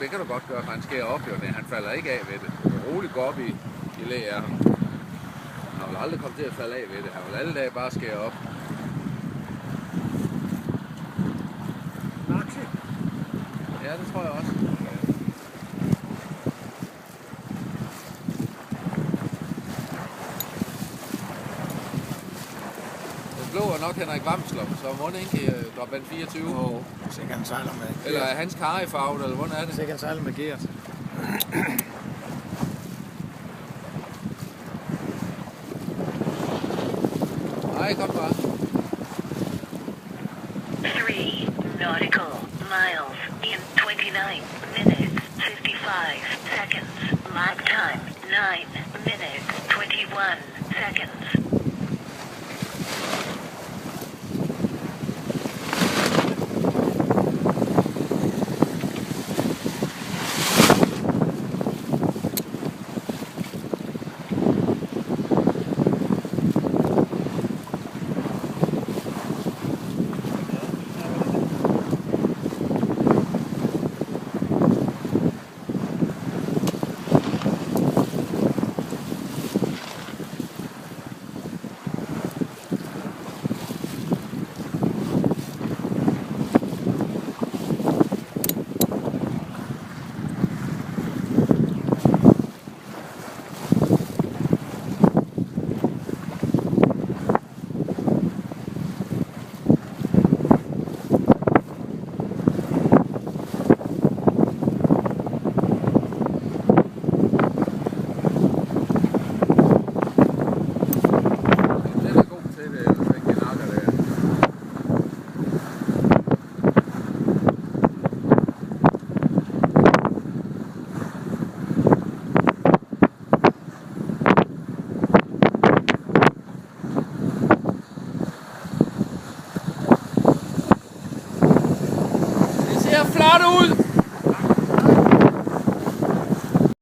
det kan du godt gøre, for han skærer op jo. Han falder ikke af ved det. Du kan roligt gå op i læ af ham. Han vil aldrig komme til at falde af ved det. Han vil alle dage bare skære op. Maxi? Ja, det tror jeg også. Den blå er nok Henrik Vamslov, så må den ikke droppe vand 24. Jo, sikkert han sejler med. Eller er hans karre i farve, eller hvordan er det? Sikkert han sejler med Gert. Nej, kom bare. 3 nautical miles in 29 minutes 55 seconds. Lap time 9 minutes 21 seconds. Flot ud!